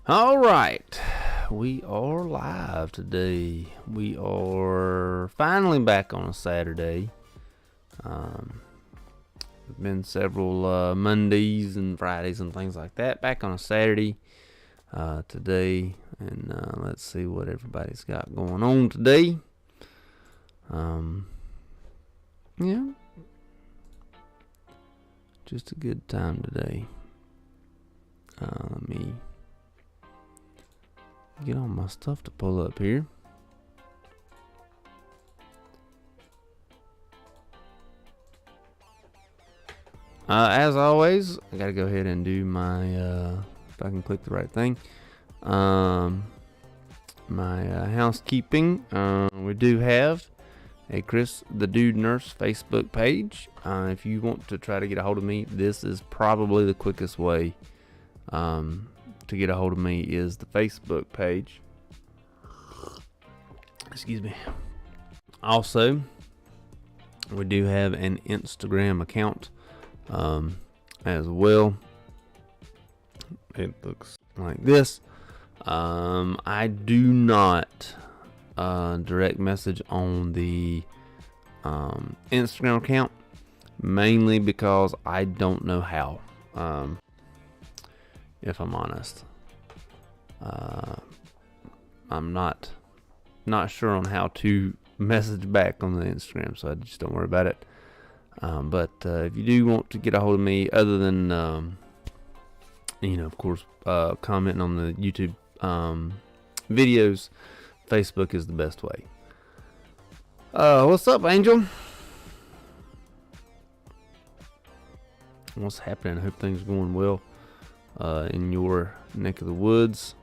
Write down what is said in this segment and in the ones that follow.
All right, we are live today. We are finally back on a Saturday. There's been several Mondays and Fridays and things like that. Back on a Saturday today, and let's see what everybody's got going on today. Yeah, just a good time today. Let me get all my stuff to pull up here. As always, I gotta go ahead and do my if I can click the right thing. My housekeeping. We do have a Chris the Dude Nurse Facebook page. If you want to try to get a hold of me, this is probably the quickest way to get a hold of me is the Facebook page. Excuse me. Also, we do have an Instagram account as well. It looks like this. I do not direct message on the Instagram account, mainly because I don't know how. If I'm honest, I'm not sure on how to message back on the Instagram, so I just don't worry about it. But if you do want to get a hold of me, other than of course, commenting on the YouTube videos, Facebook is the best way. What's up, Angel? What's happening? I hope things are going well in your neck of the woods.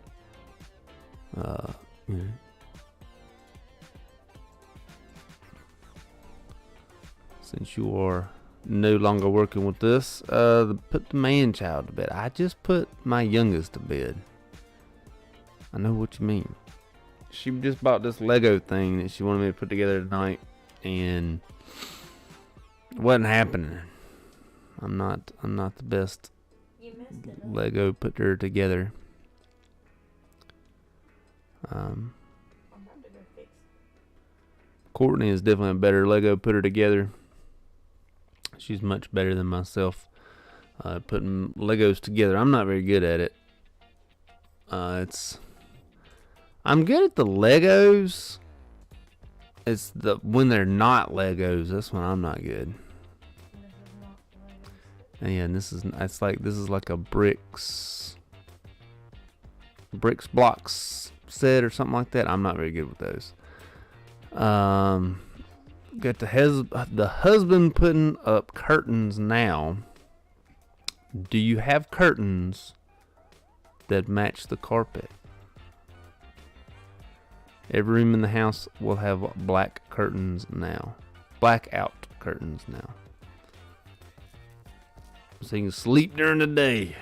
Since you are no longer working with this, put the man child to bed. I just put my youngest to bed. I know what you mean. She just bought this Lego thing that she wanted me to put together tonight, and it wasn't happening. I'm not the best Lego putter together. Courtney is definitely a better Lego putter together. She's much better than myself putting Legos together. I'm not very good at it. I'm good at the Legos. It's when they're not Legos, that's when I'm not good. And yeah, this is like a bricks blocks set or something like that. I'm not very good with those. Got the husband putting up curtains now. Do you have curtains that match the carpet? Every room in the house will have black curtains now. Blackout curtains now. So you can sleep during the day.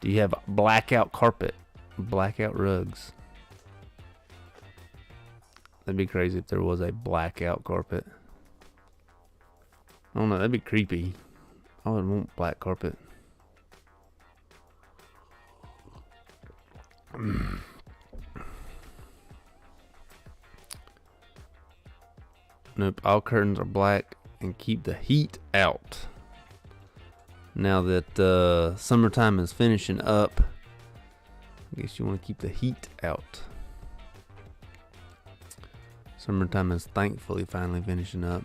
Do you have blackout carpet? Blackout rugs? That'd be crazy if there was a blackout carpet. I don't know, that'd be creepy. I would want black carpet. Nope, all curtains are black and keep the heat out. Now that summertime is finishing up, I guess you want to keep the heat out. Summertime is thankfully finally finishing up.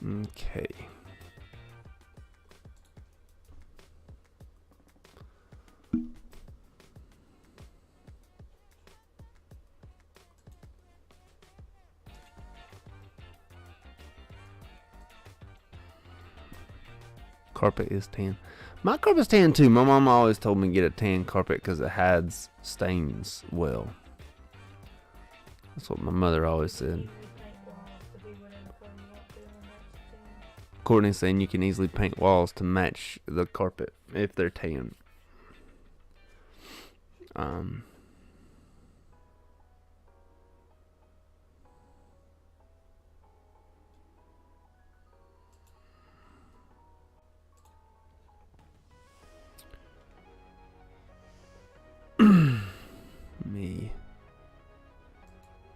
Okay. Carpet is tan. My carpet's tan too. My mom always told me to get a tan carpet because it hides stains well. That's what my mother always said. Courtney's saying you can easily paint walls to match the carpet if they're tan.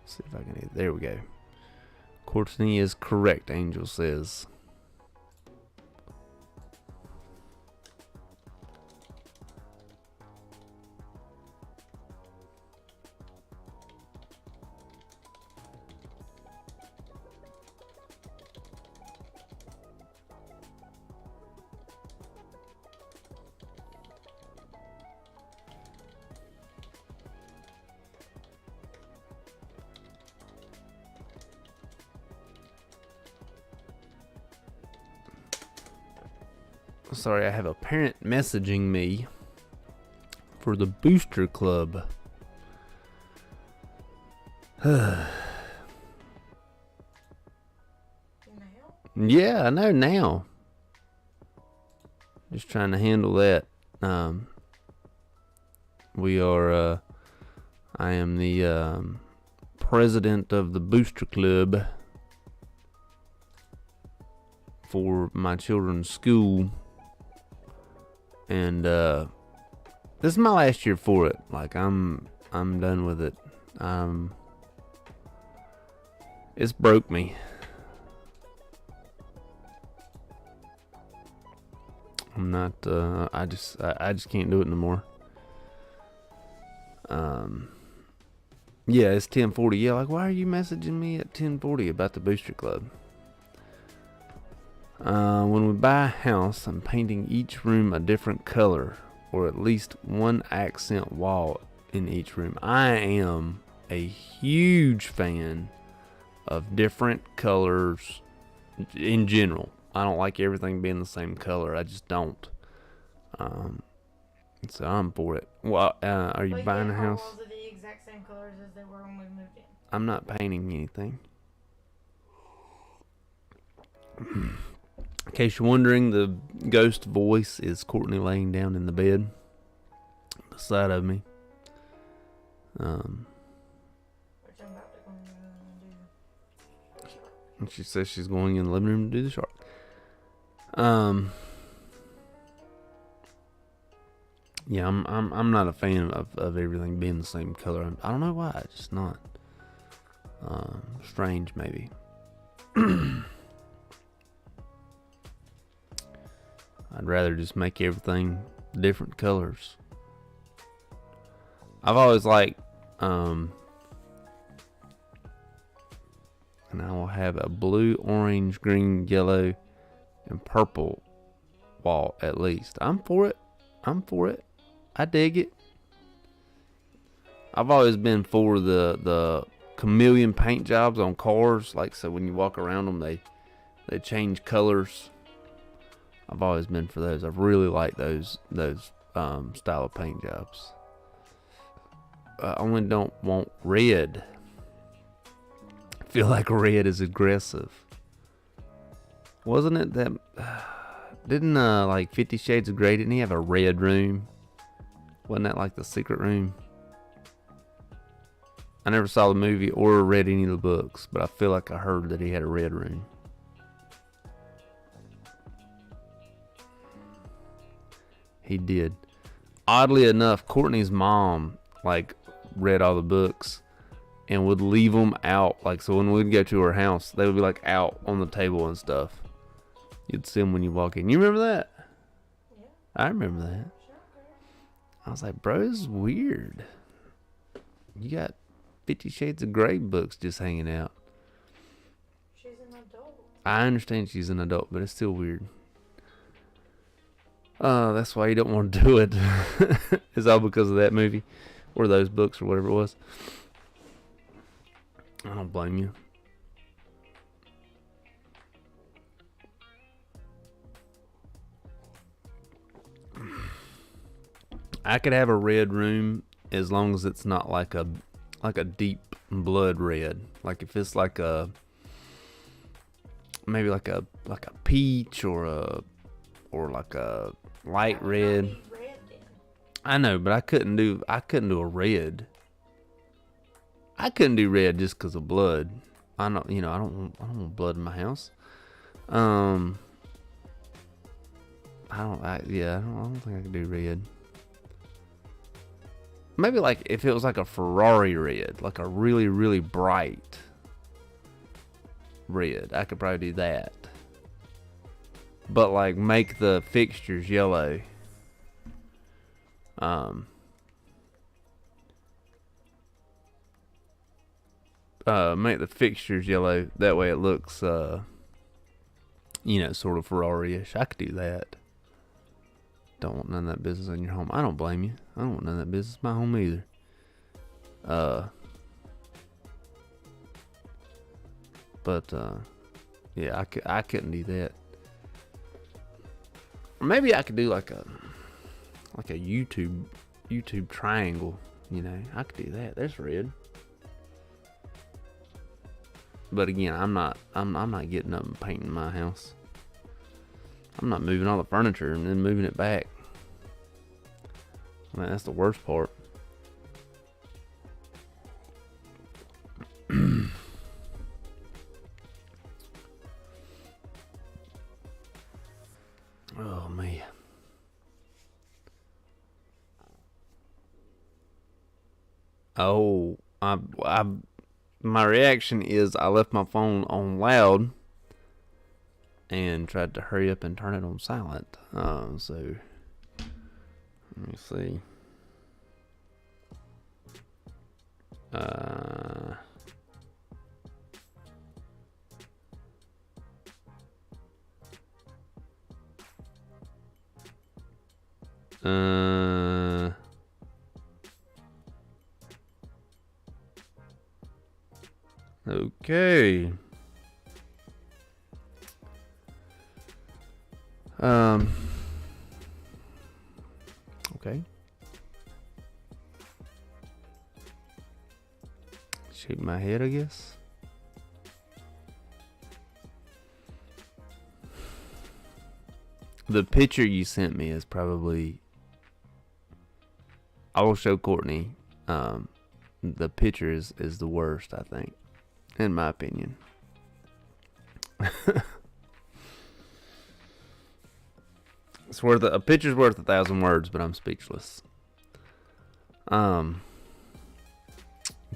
See if I can. There we go. Courtney is correct, Angel says. Sorry, I have a parent messaging me for the Booster Club. Yeah, I know now. Just trying to handle that. We are, I am the president of the Booster Club for my children's school. And this is my last year for it. Like I'm done with it. It's broke me. I'm not. I just can't do it no more. Yeah, it's 10:40. Yeah, like why are you messaging me at 10:40 about the Booster Club? When we buy a house, I'm painting each room a different color, or at least one accent wall in each room. I am a huge fan of different colors in general. I don't like everything being the same color. I just don't. So I'm for it. Well, are you buying a house? Walls are the exact same colors as they were when we moved in. I'm not painting anything. In case you're wondering, the ghost voice is Courtney laying down in the bed beside of me. Which I'm about to go in the room and do. And she says she's going in the living room to do the shark. Yeah, I'm not a fan of everything being the same color. I don't know why. It's just not. Strange, maybe. I'd rather just make everything different colors. I've always liked, and I will have a blue, orange, green, yellow, and purple wall at least. I'm for it. I dig it. I've always been for the chameleon paint jobs on cars. Like, so when you walk around them, they change colors. I've always been for those. I've really liked those style of paint jobs. I only don't want red. I feel like red is aggressive. Wasn't it that... didn't like 50 Shades of Grey, didn't he have a red room? Wasn't that like the secret room? I never saw the movie or read any of the books, but I feel like I heard that he had a red room. He did. Oddly enough, Courtney's mom like read all the books and would leave them out. Like, so when we'd go to her house, they would be like out on the table and stuff. You'd see them when you walk in. You remember that? Yeah. I remember that. Sure. I was like, bro, this is weird. You got 50 Shades of Grey books just hanging out. She's an adult. I understand she's an adult, but it's still weird. That's why you don't want to do it. It's all because of that movie or those books or whatever it was. I don't blame you. I could have a red room as long as it's not like a deep blood red. Like if it's like a maybe like a peach or like a light red. I know, but I couldn't do a red. I couldn't do red just because of blood. I don't want blood in my house. I don't think I could do red. maybe like if it was like a Ferrari red, like a really, really bright red, I could probably do that. But like make the fixtures yellow. Make the fixtures yellow. That way it looks, sort of Ferrari-ish. I could do that. Don't want none of that business in your home. I don't blame you. I don't want none of that business in my home either. Yeah, I couldn't do that. Or maybe I could do like a YouTube triangle. I could do that. That's red. But again, I'm not getting up and painting my house. I'm not moving all the furniture and then moving it back. I mean, that's the worst part. Oh man. Oh, my reaction is I left my phone on loud and tried to hurry up and turn it on silent. So let me see. Okay. Okay. Shake my head, I guess. The picture you sent me is probably... I will show Courtney. The picture is the worst, I think, in my opinion. A picture's worth 1,000 words, but I'm speechless. In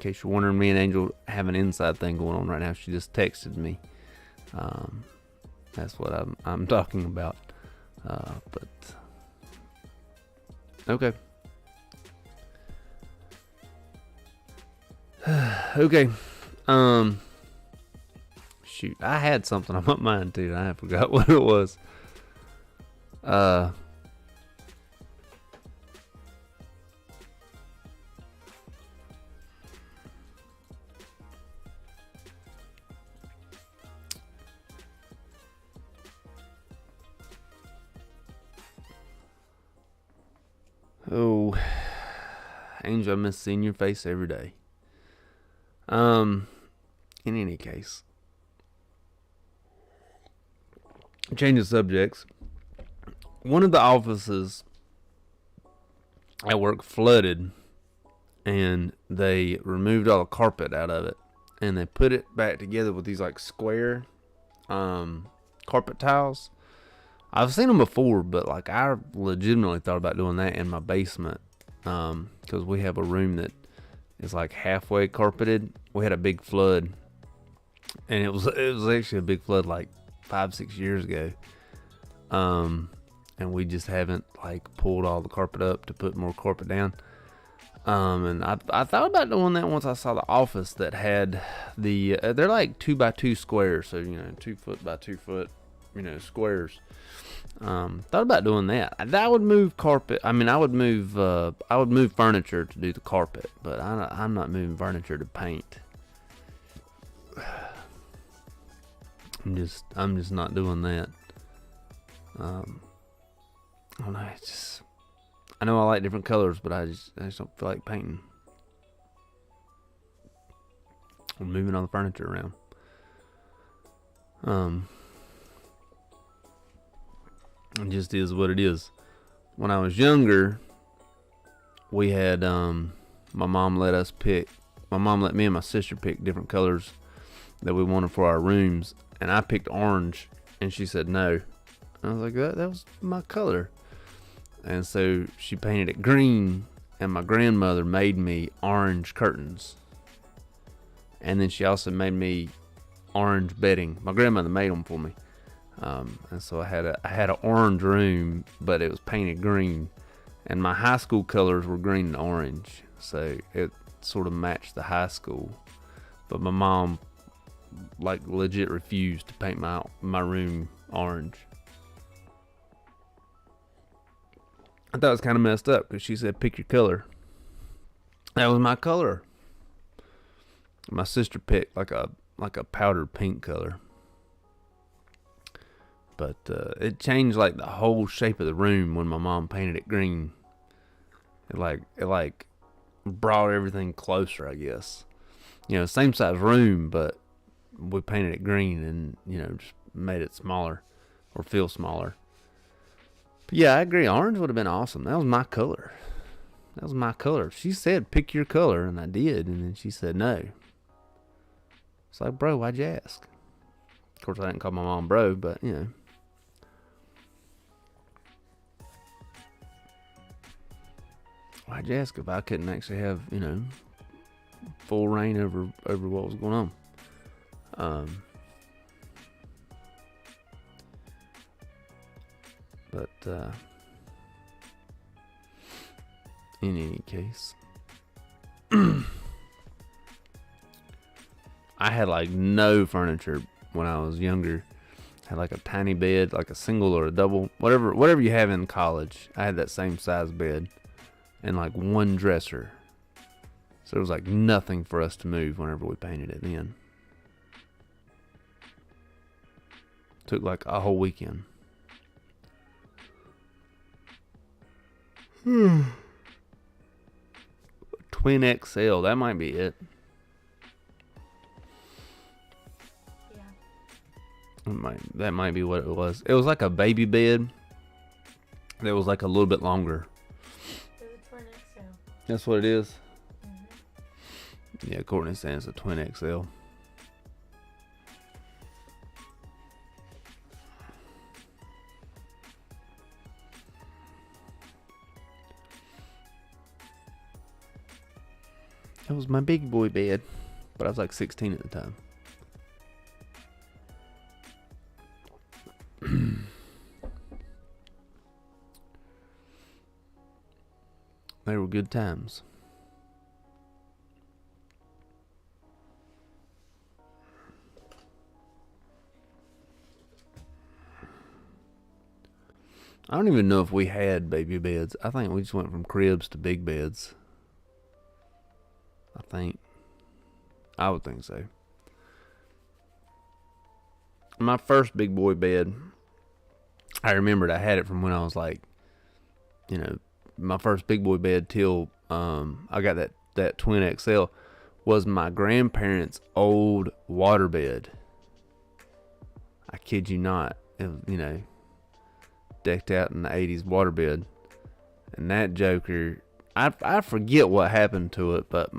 case you're wondering, me and Angel have an inside thing going on right now. She just texted me. That's what I'm talking about. But okay. Okay. Shoot, I had something on my mind too. I forgot what it was. Oh, Angel, I miss seeing your face every day. In any case, changing subjects. One of the offices at work flooded, and they removed all the carpet out of it, and they put it back together with these like square carpet tiles. I've seen them before, but like I legitimately thought about doing that in my basement, because we have a room that is like halfway carpeted. We had a big flood, and it was actually a big flood like 5-6 years ago. And we just haven't like pulled all the carpet up to put more carpet down. And I thought about doing that once I saw the office that had the they're like 2x2 squares, so 2 foot by 2 foot, squares. Thought about doing that. I would move carpet. I mean, I would move furniture to do the carpet, but I'm not moving furniture to paint. I'm just not doing that. I don't know. I know I like different colors, but I just don't feel like painting. I'm moving all the furniture around. It just is what it is. When I was younger, we had my mom let me and my sister pick different colors that we wanted for our rooms, and I picked orange, and she said no. And I was like, that was my color. And so she painted it green, and my grandmother made me orange curtains. And then she also made me orange bedding. My grandmother made them for me. And so I had an orange room, but it was painted green. And my high school colors were green and orange. So it sort of matched the high school. But my mom, like, legit refused to paint my room orange. I thought it was kind of messed up because she said, pick your color. That was my color. My sister picked like a powdered pink color. But it changed like the whole shape of the room when my mom painted it green. It like brought everything closer, I guess. You know, same size room, but we painted it green and, you know, just made it smaller or feel smaller. But yeah, I agree. Orange would have been awesome. That was my color. She said, pick your color, and I did. And then she said, no. It's like, bro, why'd you ask? Of course, I didn't call my mom bro, but, you know. Why'd you ask if I couldn't actually have, you know, full reign over what was going on? But in any case, I had like no furniture when I was younger. I had like a tiny bed, like a single or a double, whatever you have in college. I had that same size bed and like one dresser. So it was like nothing for us to move whenever we painted it then. Took like a whole weekend. Twin XL, that might be it. Yeah. That might be what it was. It was like a baby bed that was like a little bit longer. It was a Twin XL. That's what it is? Mm-hmm. Yeah, Courtney saying it's a Twin XL. It was my big boy bed, but I was like 16 at the time. They were good times. I don't even know if we had baby beds. I think we just went from cribs to big beds. I would think so. My first big boy bed, I remembered I had it from when I was like, you know, my first big boy bed till I got that Twin XL was my grandparents' old waterbed. I kid you not. It was, you know, decked out in the 80s waterbed. And that joker, I forget what happened to it, but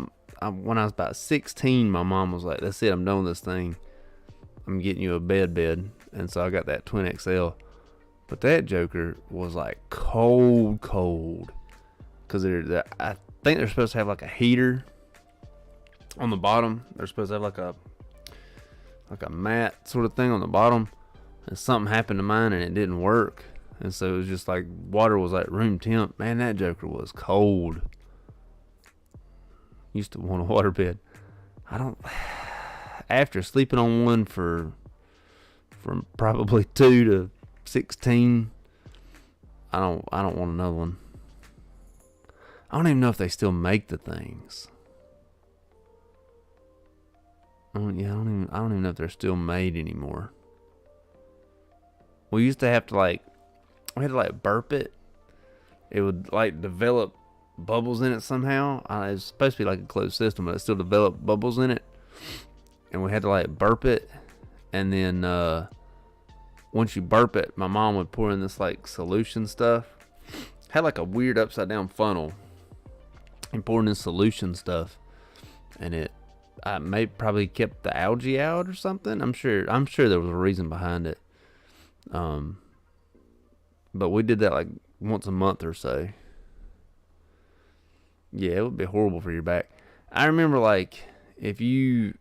when I was about 16, my mom was like, that's it, I'm done with this thing. I'm getting you a bed. And so I got that Twin XL. But that joker was like cold. Because I think they're supposed to have like a heater on the bottom. They're supposed to have like a mat sort of thing on the bottom. And something happened to mine and it didn't work. And so it was just like water was like room temp. Man, that joker was cold. Used to want a waterbed. After sleeping on one from probably 2 to 16, I don't want another one. I don't even know if they still make the things. I don't even know if they're still made anymore. We used to have to we had to burp it. It would develop bubbles in it somehow. It's supposed to be like a closed system, but it still developed bubbles in it. And we had to burp it. And then once you burp it, my mom would pour in this solution stuff. Had a weird upside down funnel. And pouring in solution stuff. And it probably kept the algae out or something. I'm sure there was a reason behind it. But we did that once a month or so. Yeah, it would be horrible for your back. I remember, like, if you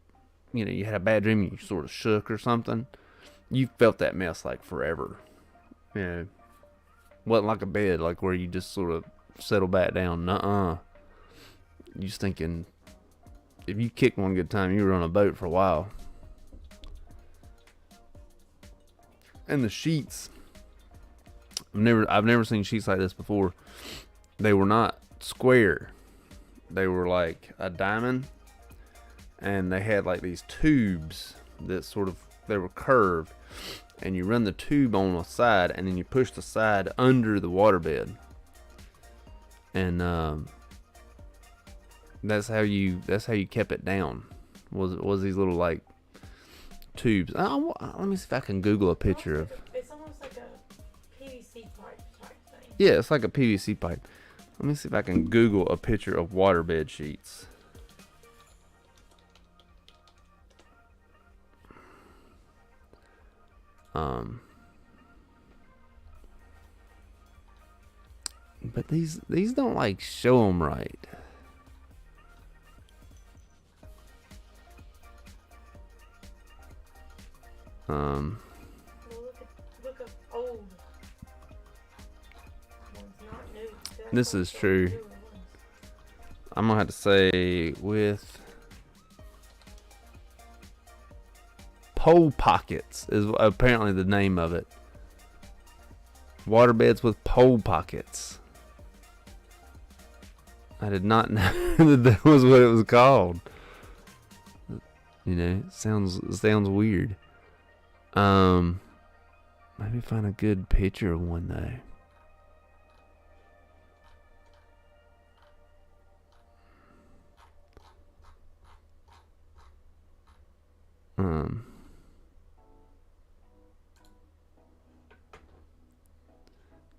had a bad dream and you sort of shook or something, you felt that mess like forever. You know, wasn't like a bed, like where you just sort of settle back down. Nuh-uh. You just thinking, if you kicked one good time, you were on a boat for a while. And the sheets, I've never seen sheets like this before. They were not square. They were like a diamond, and they had like these tubes that they were curved, and you run the tube on the side, and then you push the side under the waterbed, and that's how you kept it down. Was these little like tubes? Let me see if I can Google a picture of. It's almost like a PVC pipe type thing. Yeah, it's like a PVC pipe. Let me see if I can Google a picture of waterbed sheets. But these don't like show them right. Well, look up old ones, not new. This is true. I'm gonna have to say with pole pockets is apparently the name of it. Waterbeds with pole pockets. I did not know that was what it was called. You know, it sounds weird. Maybe find a good picture of one though.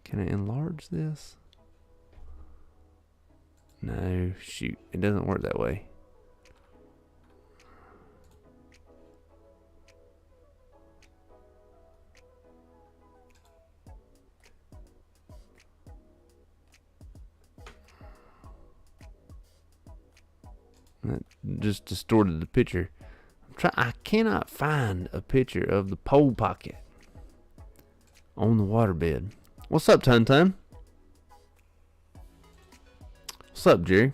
Can I enlarge this? No, shoot, it doesn't work that way. That just distorted the picture. I cannot find a picture of the pole pocket on the waterbed. What's up, Tun Tun? What's up, Jerry?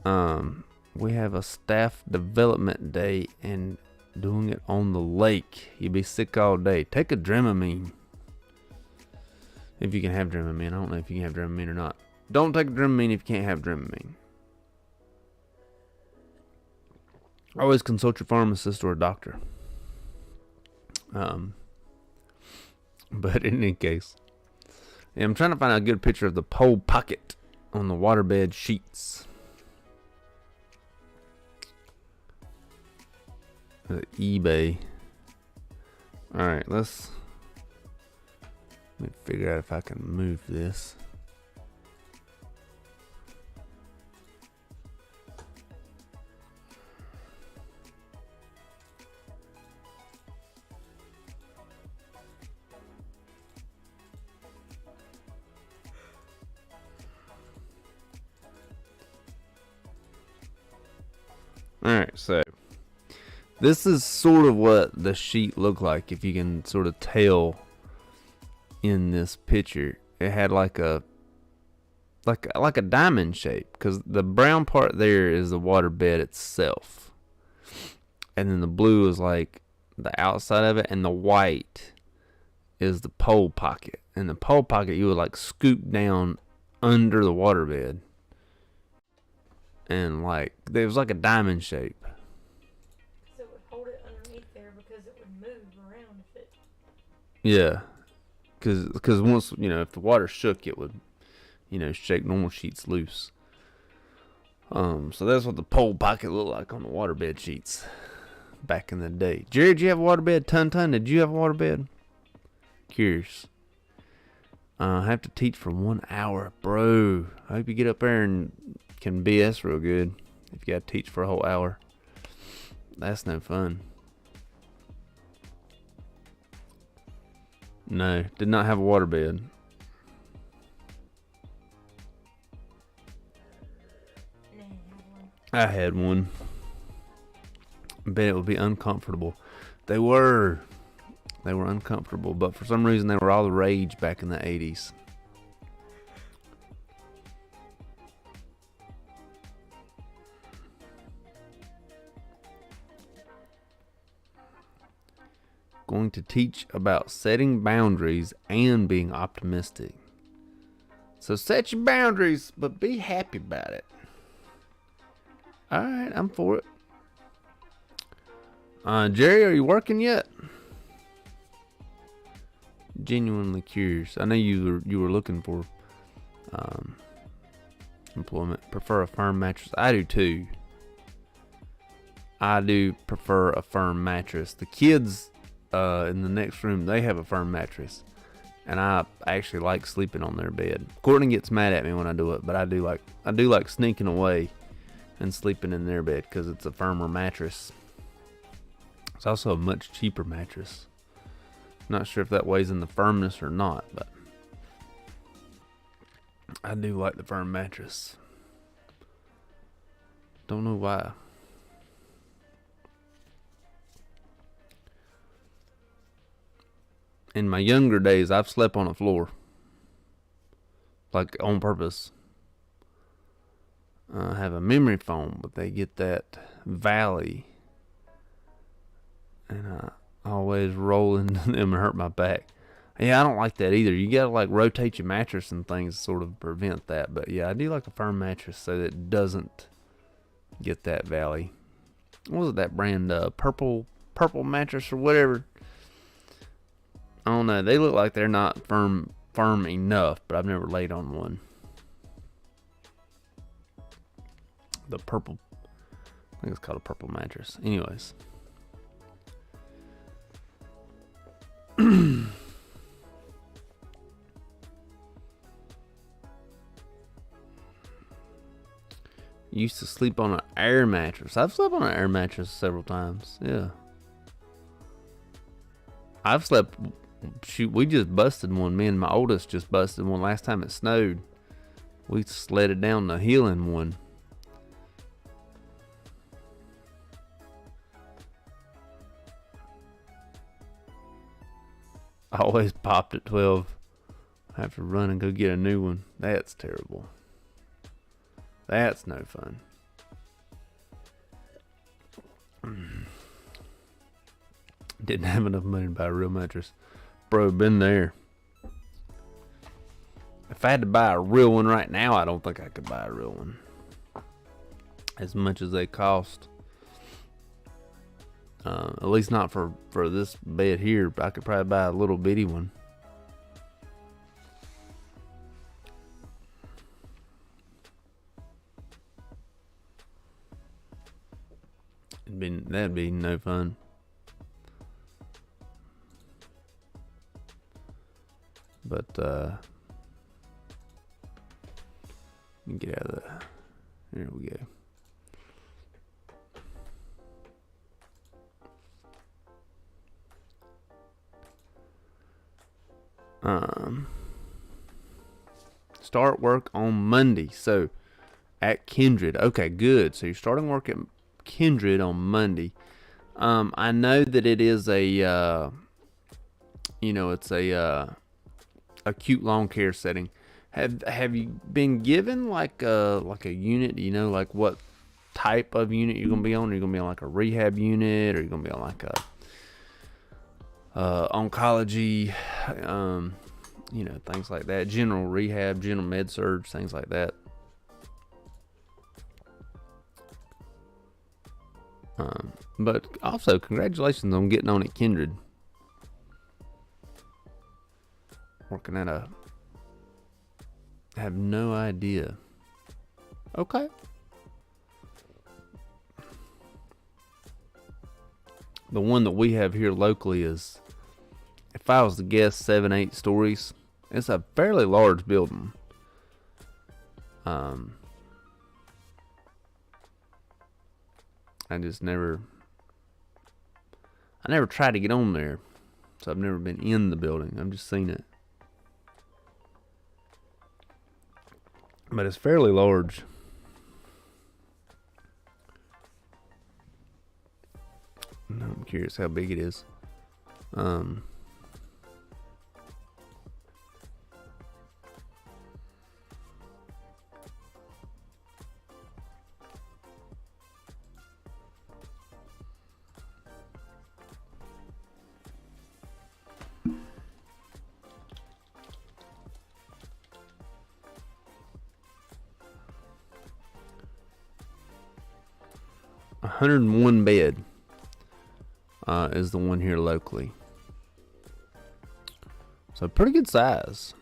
We have a staff development day and doing it on the lake. You'd be sick all day. Take a Dramamine. If you can have Dramamine. I don't know if you can have Dramamine or not. Don't take a Dramamine if you can't have Dramamine. Always consult your pharmacist or a doctor. But in any case, yeah, I'm trying to find a good picture of the pole pocket on the waterbed sheets. eBay. Alright, let me figure out if I can move this. Alright, so this is sort of what the sheet looked like, if you can sort of tell in this picture. It had like a diamond shape, because the brown part there is the water bed itself, and then the blue is like the outside of it, and the white is the pole pocket. And the pole pocket you would like scoop down under the water bed, and like there was like a diamond shape. So it would hold it underneath there because it would move around if it. Yeah, because once if the water shook, it would shake normal sheets loose. So that's what the pole pocket looked like on the waterbed sheets back in the day. Jerry, did you have a waterbed? Tun, did you have a waterbed? Curious. I have to teach for 1 hour, bro. I hope you get up there and can BS real good. If you got to teach for a whole hour, that's no fun. No, did not have a waterbed. I had one. I bet it would be uncomfortable. They were uncomfortable, but for some reason they were all the rage back in the 80s. Going to teach about setting boundaries and being optimistic. So set your boundaries, but be happy about it. Alright, I'm for it. Jerry, are you working yet? Genuinely curious. I know you were looking for employment. Prefer a firm mattress. I do too. I do prefer a firm mattress. The kids in the next room, they have a firm mattress, and I actually like sleeping on their bed. Courtney gets mad at me when I do it, but I do like sneaking away and sleeping in their bed because it's a firmer mattress. It's also a much cheaper mattress. Not sure if that weighs in the firmness or not, but I do like the firm mattress. Don't know why. In my younger days, I've slept on a floor. Like, on purpose. I have a memory foam, but they get that valley. And I always roll into them and hurt my back. Yeah, I don't like that either. You gotta, like, rotate your mattress and things to sort of prevent that. But, yeah, I do like a firm mattress so that it doesn't get that valley. What was it, that brand? Purple mattress or whatever. I don't know. They look like they're not firm enough, but I've never laid on one. The purple, I think it's called a purple mattress. Anyways. Used to sleep on an air mattress. I've slept on an air mattress several times. Yeah. I've slept... Shoot, we just busted one. Me and my oldest just busted one last time it snowed. We sledded down the hill in one. I always popped at 12. I have to run and go get a new one. That's terrible. That's no fun. Didn't have enough money to buy a real mattress. Bro, been there. If I had to buy a real one right now, I don't think I could buy a real one. As much as they cost. At least not for this bed here. I could probably buy a little bitty one. That'd be no fun. But let me get out of that. Here we go. Start work on Monday. So at Kindred. Okay, good. So you're starting work at Kindred on Monday. I know that it is a it's a acute long care setting. Have you been given like a unit? Do you know like what type of unit you're gonna be on? Are you gonna be on like a rehab unit, or are you gonna be on like a oncology, things like that, general rehab, general med surge, things like that? But also congratulations on getting on at Kindred. Working at I have no idea. Okay. The one that we have here locally is, if I was to guess, 7-8 stories. It's a fairly large building. I never tried to get on there, so I've never been in the building. I've just seen it. But it's fairly large. I'm curious how big it is. 101 bed is the one here locally. So pretty good size.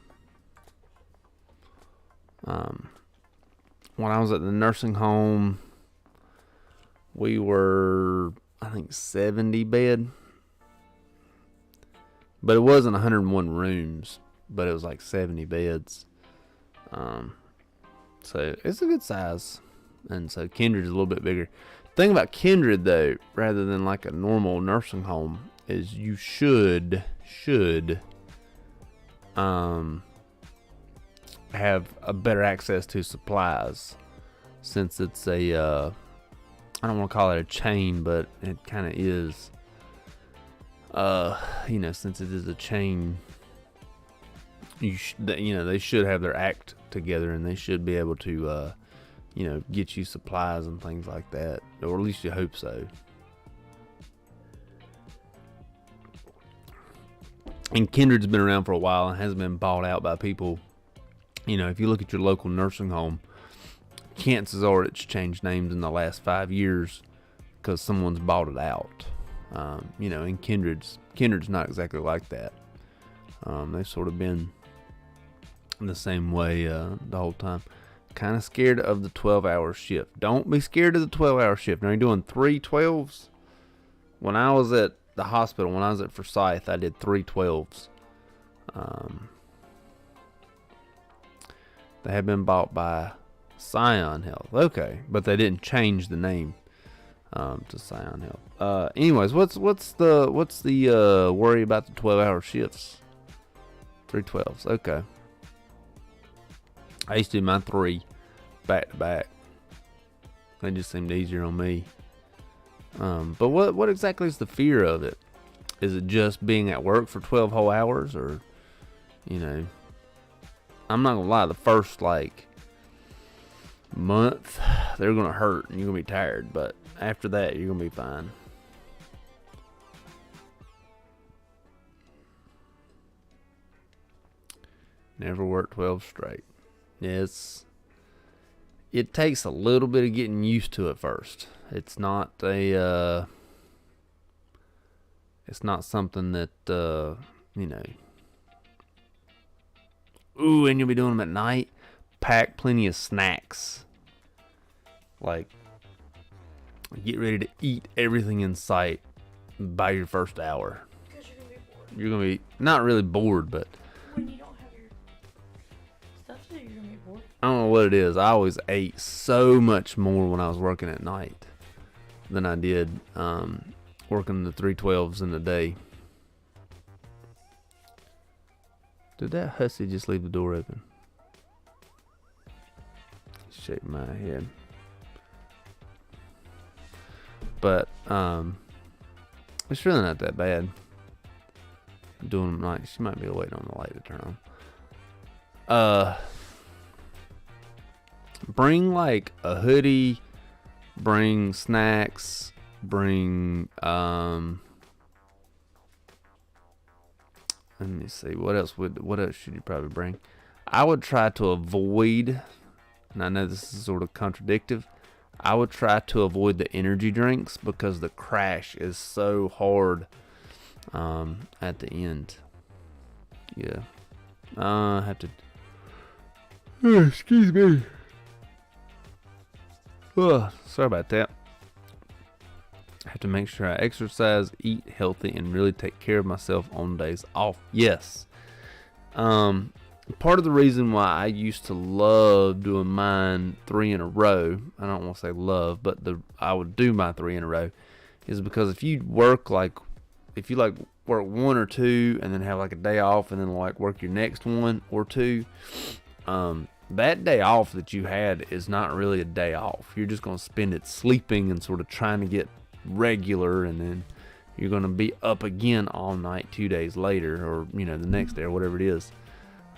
When I was at the nursing home, we were, I think, 70 bed. But it wasn't 101 rooms, but it was like 70 beds. So it's a good size. And so Kindred is a little bit bigger. The thing about Kindred, though, rather than like a normal nursing home, is you should have a better access to supplies, since it's a I don't want to call it a chain, but it kind of is. Since it is a chain, they should have their act together, and they should be able to get you supplies and things like that, or at least you hope so. And Kindred's been around for a while and has been bought out by people. If you look at your local nursing home, chances are it's changed names in the last 5 years because someone's bought it out. And Kindred's not exactly like that. They've sort of been the same way the whole time. Kind of scared of the 12-hour shift. Don't be scared of the 12-hour shift. Now, you're doing 3 12s. When I was at the hospital, when I was at Forsyth, I did 3 12s. They had been bought by Scion Health. Okay, but they didn't change the name to Scion Health. Anyways, what's the worry about the 12-hour shifts? 3 12s. Okay. I used to do my 3 back to back. They just seemed easier on me. But what exactly is the fear of it? Is it just being at work for 12 whole hours, or I'm not gonna lie, the first month they're gonna hurt and you're gonna be tired, but after that you're gonna be fine. Never worked 12 straight. Yes, it takes a little bit of getting used to it first. It's not something that and you'll be doing them at night. Pack plenty of snacks. Get ready to eat everything in sight by your first hour. Because you're going to be bored. You're going to be not really bored, but When you don't have your stuff to do, you're going to be bored. I don't know what it is. I always ate so much more when I was working at night than I did working the 3 12s in the day. Did that hussy just leave the door open? Shake my head. But it's really not that bad. Doing them night. She might be waiting on the light to turn on. Bring a hoodie. Bring snacks. Bring let me see. What else should you probably bring? I would try to avoid, and I know this is sort of contradictory, I would try to avoid the energy drinks because the crash is so hard at the end. Yeah. I have to... excuse me. Sorry about that. I have to make sure I exercise, eat healthy, and really take care of myself on days off. Yes. Part of the reason why I used to love doing mine 3 in a row, I don't want to say love, but I would do my 3 in a row, is because if you work work 1 or 2 and then have a day off and then work your next 1 or 2, that day off that you had is not really a day off. You're just going to spend it sleeping and sort of trying to get regular, and then you're gonna be up again all night 2 days later, or the next day or whatever it is.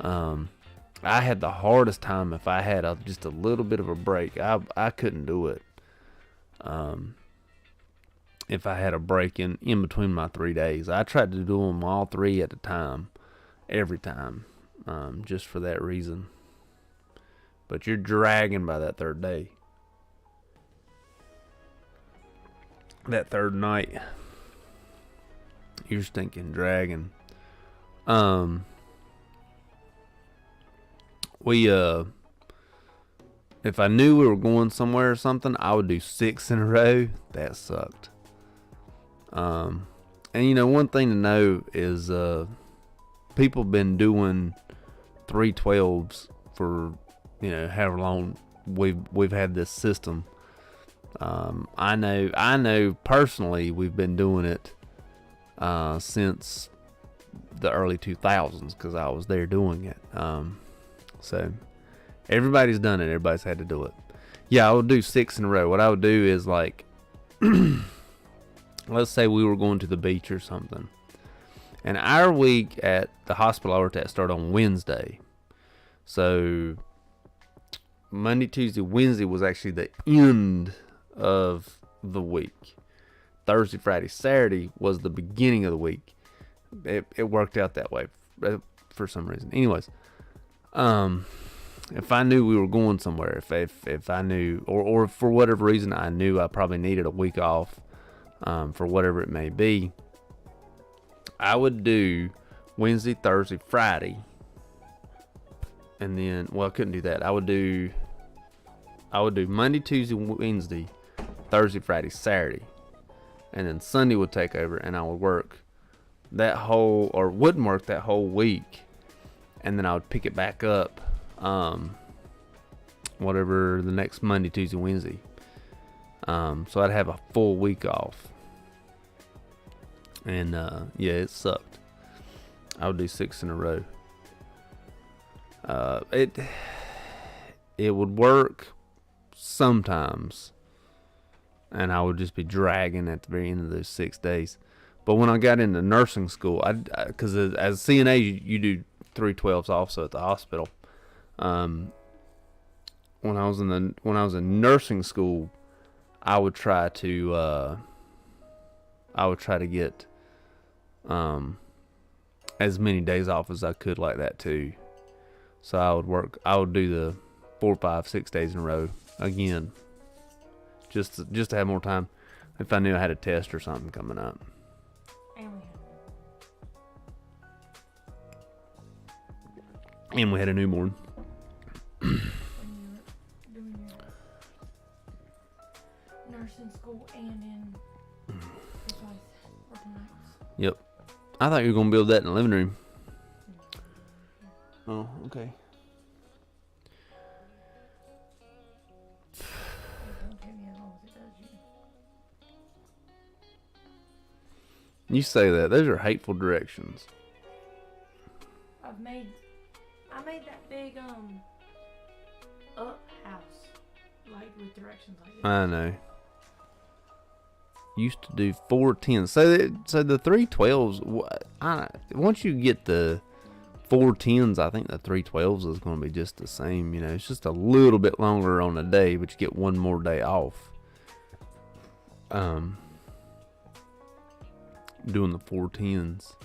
I had the hardest time if I had just a little bit of a break. I couldn't do it. If I had a break in between my 3 days, I tried to do them all three at a time, every time, just for that reason. But you're dragging by that third day. That third night, you're stinking dragging. If I knew we were going somewhere or something, I would do 6 in a row. That sucked. And one thing to know is, people been doing 312s for, however long we've had this system. I know personally we've been doing it, since the early 2000s, because I was there doing it. So everybody's done it. Everybody's had to do it. Yeah, I would do 6 in a row. What I would do is, like, let's say we were going to the beach or something, and our week at the hospital I worked at started on Wednesday. So Monday, Tuesday, Wednesday was actually the end of the week. Thursday, Friday, Saturday was the beginning of the week. It worked out that way for some reason. Anyways, if I knew we were going somewhere, if I knew, or for whatever reason I knew I probably needed a week off, for whatever it may be, I would do Wednesday, Thursday, Friday, and then, well, I couldn't do that. I would do Monday, Tuesday, Wednesday, Thursday, Friday, Saturday, and then Sunday would take over, and I would work wouldn't work that whole week, and then I would pick it back up, whatever the next Monday, Tuesday, Wednesday. So I'd have a full week off. And yeah, it sucked. I would do 6 in a row. It would work sometimes, and I would just be dragging at the very end of those 6 days. But when I got into nursing school, because as CNA you do 312s also at the hospital. When I was in nursing school, I would try to get as many days off as I could like that too. So I would do the 4, 5, 6 days in a row again, just to have more time if I knew I had a test or something coming up. And we had a newborn. When you were doing your nursing school and in working nights. Yep. I thought you were going to build that in the living room. Oh, okay. Don't take me as long as it does you. You say that. Those are hateful directions. I made that big up house, like with directions like this. I know. Used to do 410s. So the 312s. Once you get the 410s, I think the 312s is going to be just the same. It's just a little bit longer on a day, but you get one more day off. Doing the 410s.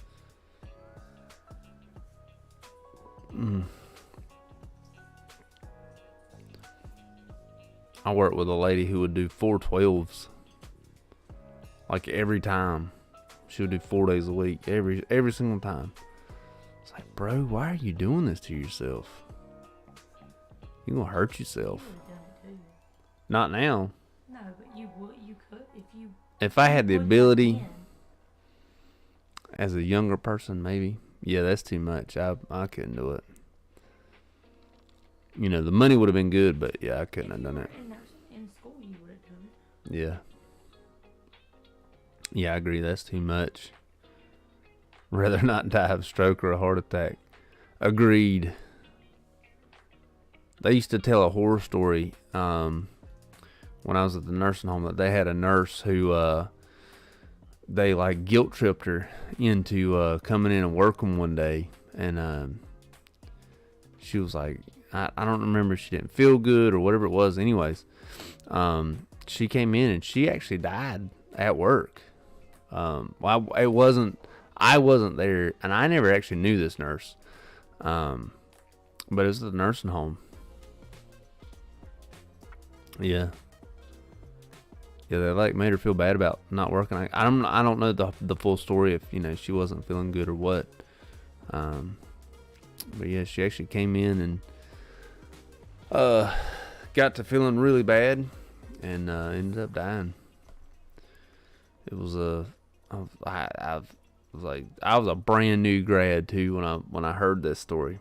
I worked with a lady who would do 412s. Like every time. She would do 4 days a week. Every single time. It's like, bro, why are you doing this to yourself? You're going to hurt yourself. You would've done it too. Not now. No, but you could If I had the ability, in. as a younger person, maybe. Yeah, that's too much. I couldn't do it. The money would have been good, but yeah, I couldn't have done it. In school, you would have done it. Yeah. Yeah, I agree. That's too much. Rather not die of a stroke or a heart attack. Agreed. They used to tell a horror story when I was at the nursing home that they had a nurse who they like guilt tripped her into coming in and working one day, and she was like, I don't remember if she didn't feel good or whatever it was. Anyways, she came in and she actually died at work. Well, I wasn't there, and I never actually knew this nurse. But it was the nursing home. Yeah. Yeah, they like made her feel bad about not working. I don't know the full story if she wasn't feeling good or what. But yeah, she actually came in and got to feeling really bad and ended up dying. It was I was a brand new grad too when I heard this story,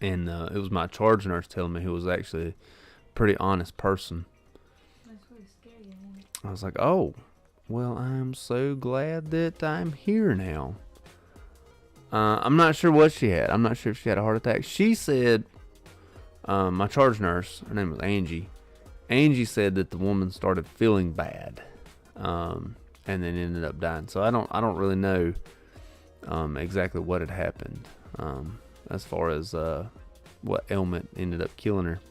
and it was my charge nurse telling me, who was actually a pretty honest person. That's really scary, isn't it? I was like, oh, well, I'm so glad that I'm here now. I'm not sure what she had. I'm not sure if she had a heart attack. She said, my charge nurse, her name was Angie. Angie said that the woman started feeling bad, and then ended up dying. So I don't really know exactly what had happened as far as what ailment ended up killing her.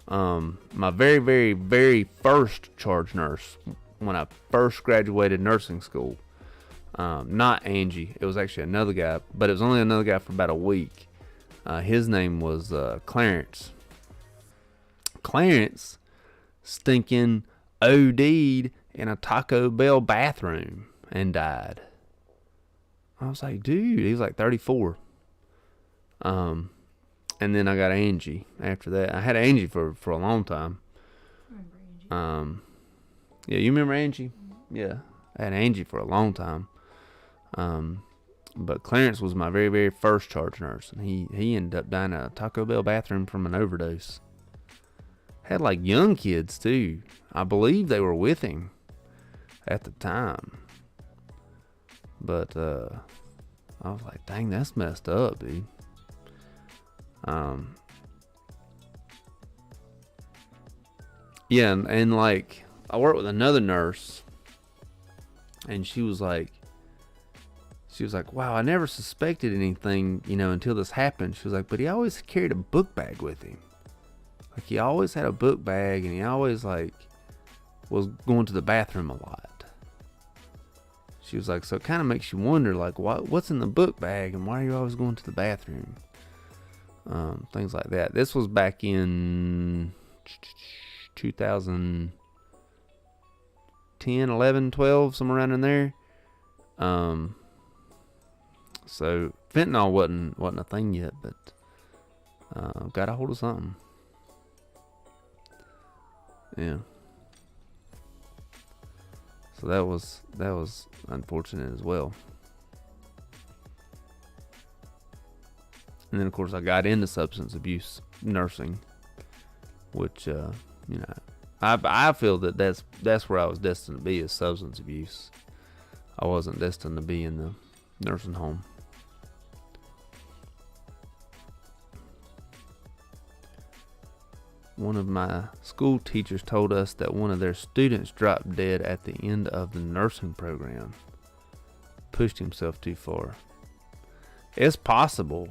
My very, very, very first charge nurse when I first graduated nursing school, not Angie, it was actually another guy, but it was only another guy for about a week. His name was Clarence. Clarence stinking OD'd in a Taco Bell bathroom and died. I was like, dude, he was like 34. And then I got Angie after that. I had Angie for a long time. I remember Angie. Yeah, you remember Angie? Mm-hmm. Yeah, I had Angie for a long time. But Clarence was my very, very first charge nurse, and he ended up dying in a Taco Bell bathroom from an overdose. Had like young kids too. I believe they were with him at the time. But I was like, dang, that's messed up, dude. Yeah, and like I worked with another nurse, and she was like, wow, I never suspected anything, until this happened. She was like, but he always carried a book bag with him. Like, he always had a book bag, and he always like was going to the bathroom a lot. She was like, so it kind of makes you wonder, like, what's in the book bag, and why are you always going to the bathroom? Things like that. This was back in 2010, 11, 12, somewhere around in there. So fentanyl wasn't a thing yet, but got a hold of something. Yeah. So that was unfortunate as well. And then of course I got into substance abuse nursing, which I feel that that's where I was destined to be, is substance abuse. I wasn't destined to be in the nursing home. One of my school teachers told us that one of their students dropped dead at the end of the nursing program. Pushed himself too far. It's possible.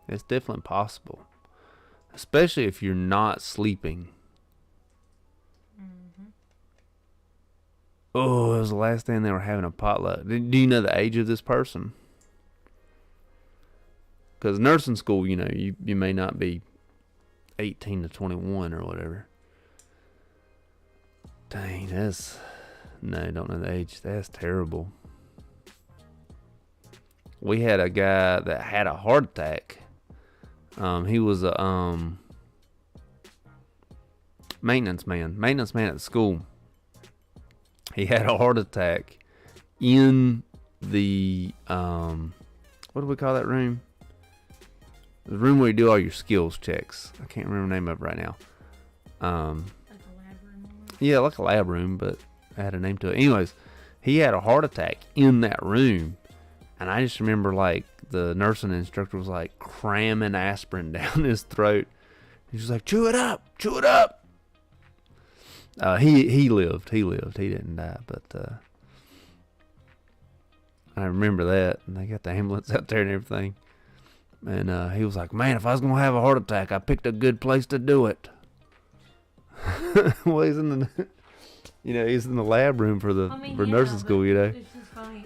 It's definitely possible. Especially if you're not sleeping. Mm-hmm. Oh, it was the last day they were having a potluck. Do you know the age of this person? Because nursing school, you may not be 18 to 21 or whatever. Dang, don't know the age. That's terrible. We had a guy that had a heart attack. He was a maintenance man at the school. He had a heart attack in the what do we call that room? The room where you do all your skills checks. I can't remember the name of it right now. Like a lab room. Yeah, like a lab room, but I had a name to it. Anyways, he had a heart attack in that room, and I just remember like the nursing instructor was like cramming aspirin down his throat. He was like, chew it up. He lived. He lived. He didn't die. But I remember that. And they got the ambulance out there and everything. And he was like, "Man, if I was gonna have a heart attack, I picked a good place to do it." Well, he's in the, he's in the lab room for nursing school. It's just funny,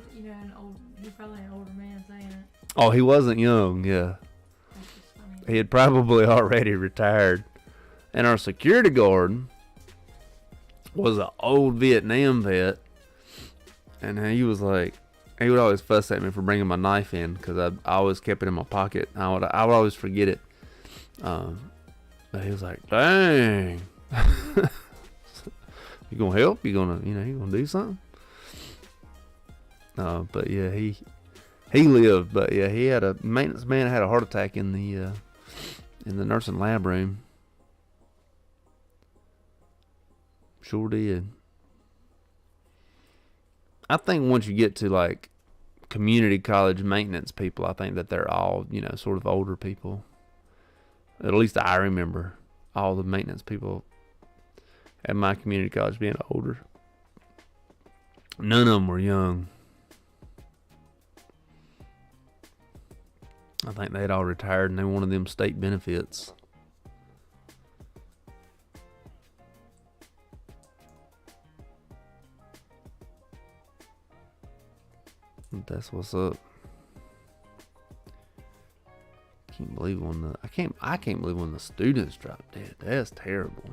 he's probably an older man saying it. Oh, he wasn't young. Yeah, That's just funny. he had probably already retired. And our security guard was an old Vietnam vet, and he was like, he would always fuss at me for bringing my knife in because I always kept it in my pocket. I would always forget it. But he was like, "Dang, you gonna help? You gonna do something?" But yeah, he lived. But yeah, he had a maintenance man had a heart attack in the nursing lab room. Sure did. I think once you get to like community college maintenance people, I think that they're all, sort of older people. At least I remember all the maintenance people at my community college being older. None of them were young. I think they'd all retired and they wanted them state benefits. That's what's up. I can't believe when the students dropped dead. That's terrible.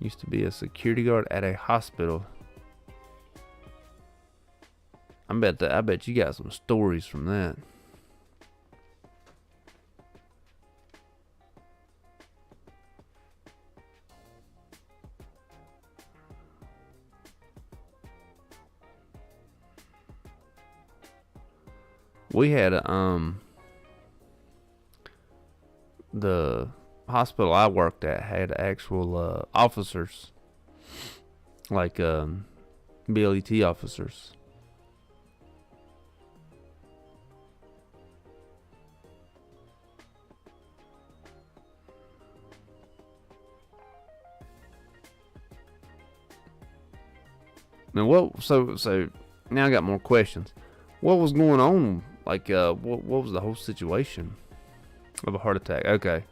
Used to be a security guard at a hospital. I bet you got some stories from that. We had the hospital I worked at had actual officers, like BLET officers. Now so now I got more questions. What was going on? Like, what was the whole situation of a heart attack? Okay.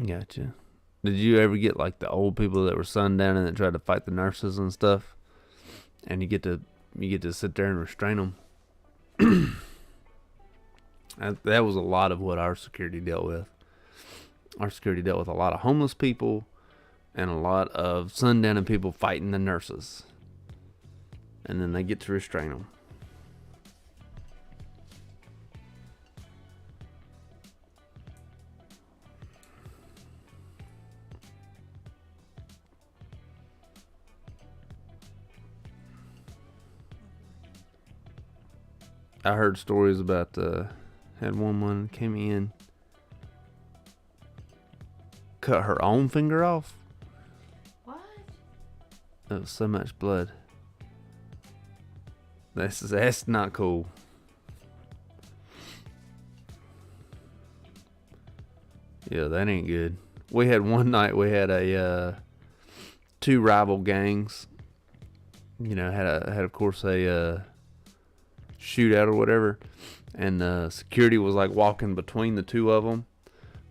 Gotcha. Did you ever get like the old people that were sundowning that tried to fight the nurses and stuff? And you get to sit there and restrain them. That was a lot of what our security dealt with. Our security dealt with a lot of homeless people and a lot of sundowning people fighting the nurses. And then they get to restrain them. I heard stories about had one woman came in, cut her own finger off. What? That was so much blood. That's not cool. Yeah, that ain't good. We had one night we had two rival gangs. Had of course a shootout or whatever, and security was like walking between the two of them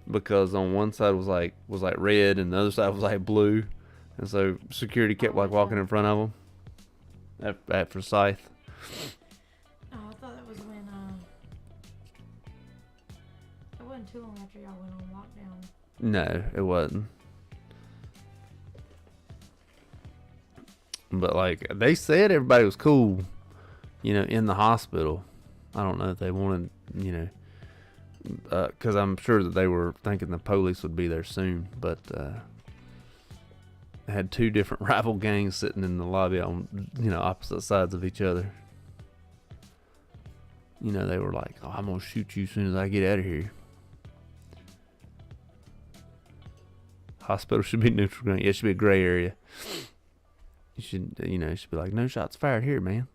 because on one side was like red and the other side was like blue, and so security kept like walking in front of them at Forsyth. Oh, I thought that was when it wasn't too long after y'all went on lockdown. No, it wasn't. But like they said, everybody was cool. In the hospital. I don't know if they wanted, because I'm sure that they were thinking the police would be there soon. But had two different rival gangs sitting in the lobby on, opposite sides of each other. They were like, "Oh, I'm gonna shoot you as soon as I get out of here." Hospital should be neutral ground. Yeah, it should be a gray area. You should, it should be like, "No shots fired here, man."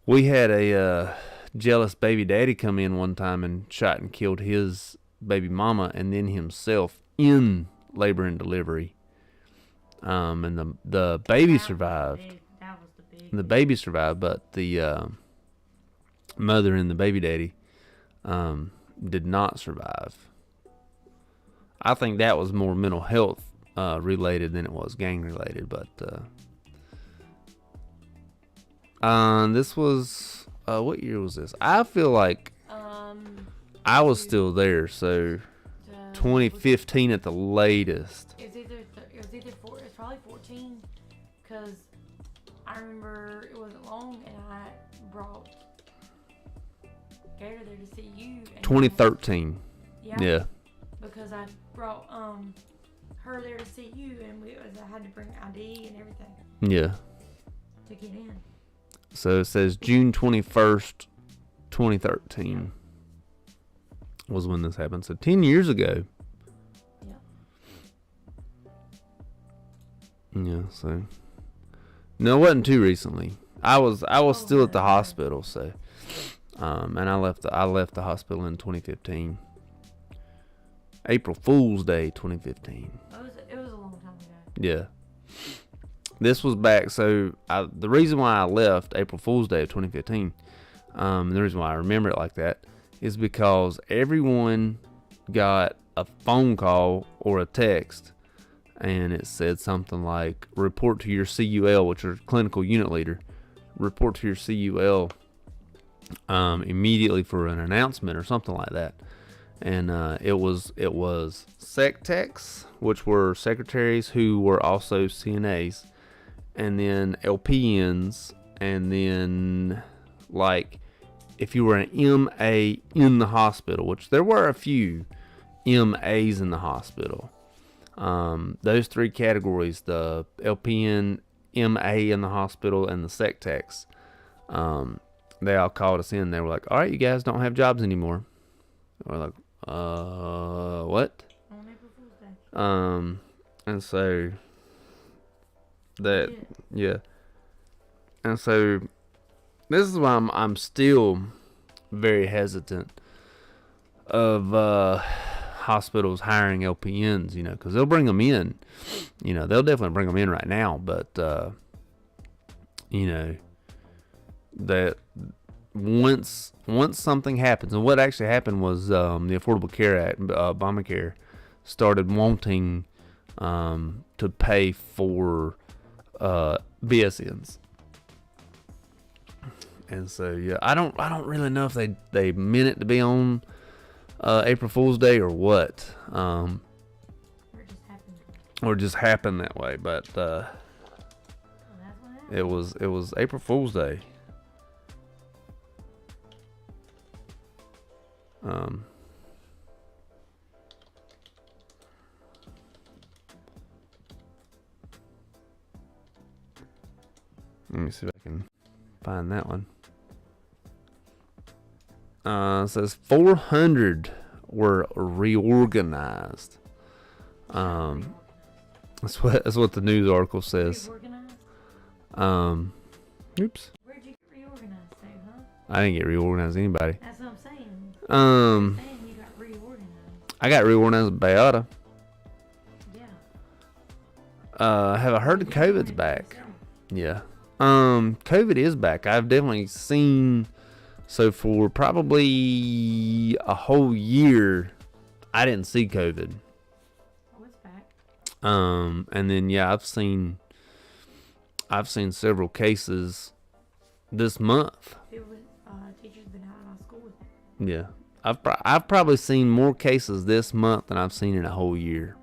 We had a jealous baby daddy come in one time and shot and killed his baby mama and then himself in labor and delivery. And the baby survived. That was the big. The baby survived, but the mother and the baby daddy did not survive. I think that was more mental health related than it was gang related. But this was what year was this? I feel like I was still there, so 2015 at the latest. It's probably 14, because I remember it wasn't long, and I brought Gator there to see you. 2013. Yeah. Because I brought her there to see you, and I had to bring ID and everything. Yeah. To get in. So it says June 21st, 2013 was when this happened. So 10 years ago. Yeah, so no, it wasn't too recently. I was still at the hospital, so and I left the hospital in 2015. April Fool's Day 2015. It was a long time ago. Yeah. This was back, so the reason why I left April Fool's Day of 2015, the reason why I remember it like that, is because everyone got a phone call or a text, and it said something like, report to your CUL, which is clinical unit leader, report to your CUL immediately for an announcement or something like that. And it was sec techs, which were secretaries who were also CNAs, and then LPNs, and then like if you were an MA in the hospital, which there were a few MAs in the hospital. Those three categories, the LPN, MA in the hospital, and the sec techs, they all called us in. They were like, "All right, you guys don't have jobs anymore." We're like, what? On April Fool's Day. And so that, yeah. And so this is why I'm still very hesitant of hospitals hiring LPNs, because they'll bring them in. They'll definitely bring them in right now, but that once something happens, and what actually happened was the Affordable Care Act, Obamacare, started wanting to pay for BSNs. And so yeah, I don't really know if they meant it to be on April Fool's Day or what, or just happened that way. But it was April Fool's Day. Let me see if I can find that one. It says 400 were reorganized. That's what the news article says. Oops. Where'd you get reorganized to, huh? I didn't get reorganized to anybody. That's what I'm saying. You got reorganized. I got reorganized with Bayada. Yeah. Have I heard the COVID's back? Yeah. COVID is back. I've definitely seen, so for probably a whole year, I didn't see COVID. Oh, it's back. And then yeah, I've seen several cases this month. Teachers been out of my school with it. Yeah. I've probably seen more cases this month than I've seen in a whole year.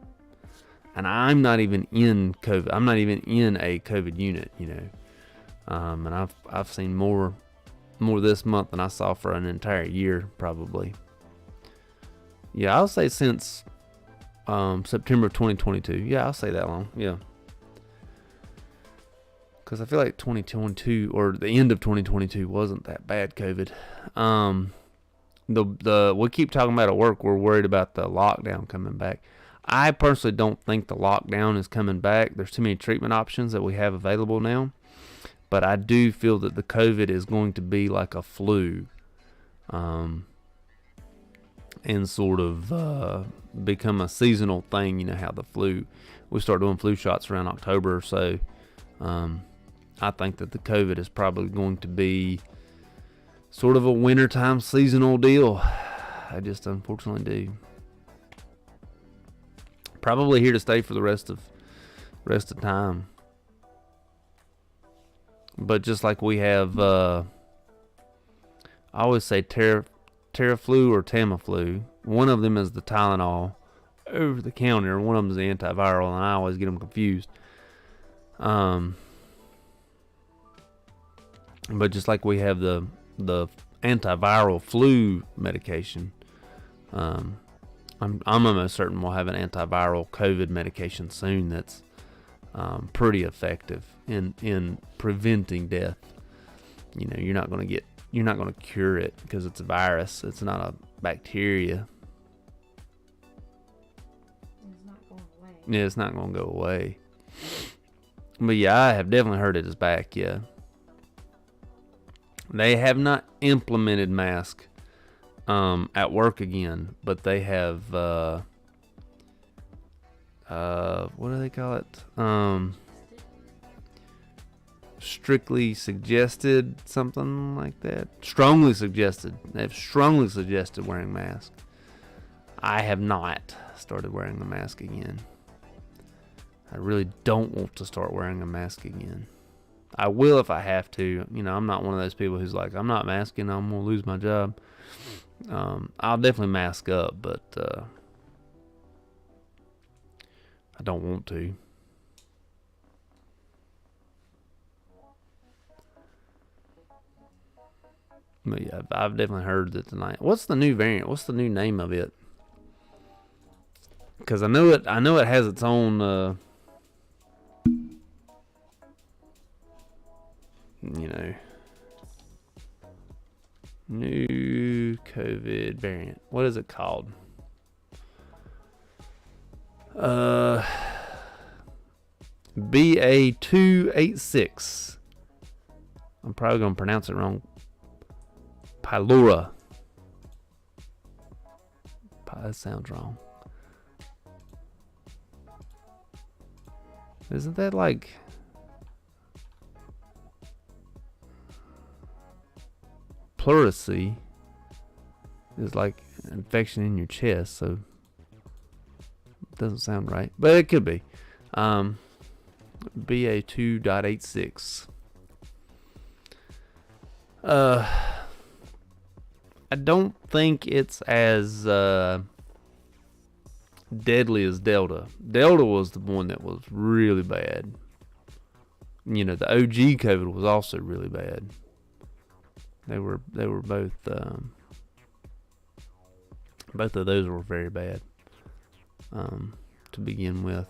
And I'm not even in COVID. I'm not even in a COVID unit, and I've seen more this month than I saw for an entire year, probably. Yeah, I'll say since September of 2022. Yeah, I'll say that long. Yeah. Because I feel like 2022 or the end of 2022 wasn't that bad, COVID. We keep talking about at work, we're worried about the lockdown coming back. I personally don't think the lockdown is coming back. There's too many treatment options that we have available now. But I do feel that the COVID is going to be like a flu. And sort of become a seasonal thing. You know how the flu, we start doing flu shots around October or so. I think that the COVID is probably going to be sort of a wintertime seasonal deal. I just unfortunately do. Probably here to stay for the rest of time. But just like we have, I always say Theraflu or Tamiflu. One of them is the Tylenol over the counter. One of them is the antiviral, and I always get them confused. But just like we have the antiviral flu medication, I'm almost certain we'll have an antiviral COVID medication soon that's pretty effective in preventing death. You know, you're not going to cure it because it's a virus. It's not a bacteria. It's not going away. Yeah, it's not going to go away. But yeah, I have definitely heard it is back. Yeah. They have not implemented mask at work again, but they have what do they call it? Strictly suggested, something like that. Strongly suggested. They've strongly suggested wearing masks. I have not started wearing a mask again. I really don't want to start wearing a mask again. I will if I have to. You know, I'm not one of those people who's like, I'm not masking, I'm going to lose my job. I'll definitely mask up, but I don't want to. But yeah, I've definitely heard that tonight. What's the new variant? What's the new name of it? Because I know it has its own new COVID variant. What is it called? BA.286. I'm probably going to pronounce it wrong. Pylora. That sounds wrong. Isn't that like... pleurisy is like an infection in your chest, so it doesn't sound right, but it could be. BA.2.86. I don't think it's as deadly as Delta. Delta was the one that was really bad. You know, the OG COVID was also really bad. They were both of those were very bad to begin with.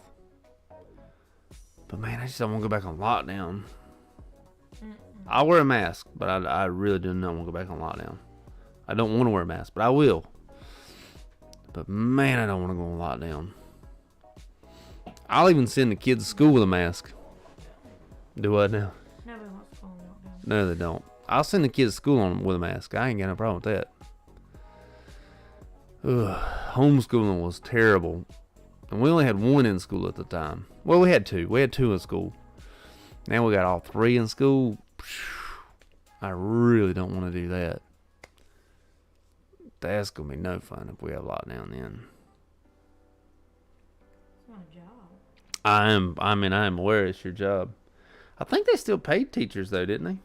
But man, I just don't want to go back on lockdown. I'll wear a mask, but I really do not want to go back on lockdown. I don't want to wear a mask, but I will. But man, I don't want to go on lockdown. I'll even send the kids to school with a mask. Do what now? Nobody wants to go on lockdown. No, they don't. I'll send the kids to school with a mask. I ain't got no problem with that. Homeschooling was terrible. And we only had one in school at the time. Well, we had two. We had two in school. Now we got all three in school. I really don't want to do that. That's going to be no fun if we have lockdown then. It's my job. I am aware it's your job. I think they still paid teachers though, didn't they?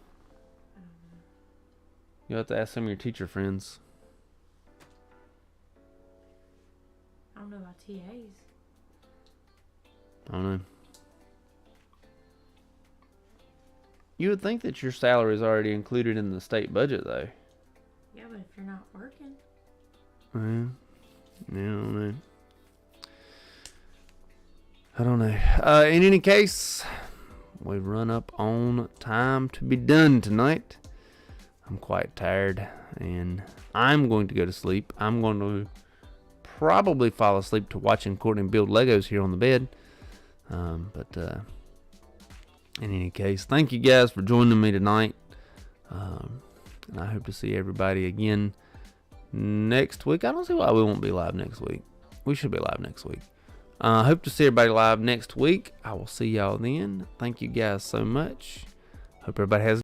You'll have to ask some of your teacher friends. I don't know about TAs. I don't know. You would think that your salary is already included in the state budget, though. Yeah, but if you're not working. Yeah, I don't know. I don't know. In any case, we've run up on time to be done tonight. I'm quite tired, and I'm going to go to sleep. I'm going to probably fall asleep to watching Courtney build Legos here on the bed. But in any case, thank you guys for joining me tonight. And I hope to see everybody again next week. I don't see why we won't be live next week. We should be live next week. I hope to see everybody live next week. I will see y'all then. Thank you guys so much. Hope everybody has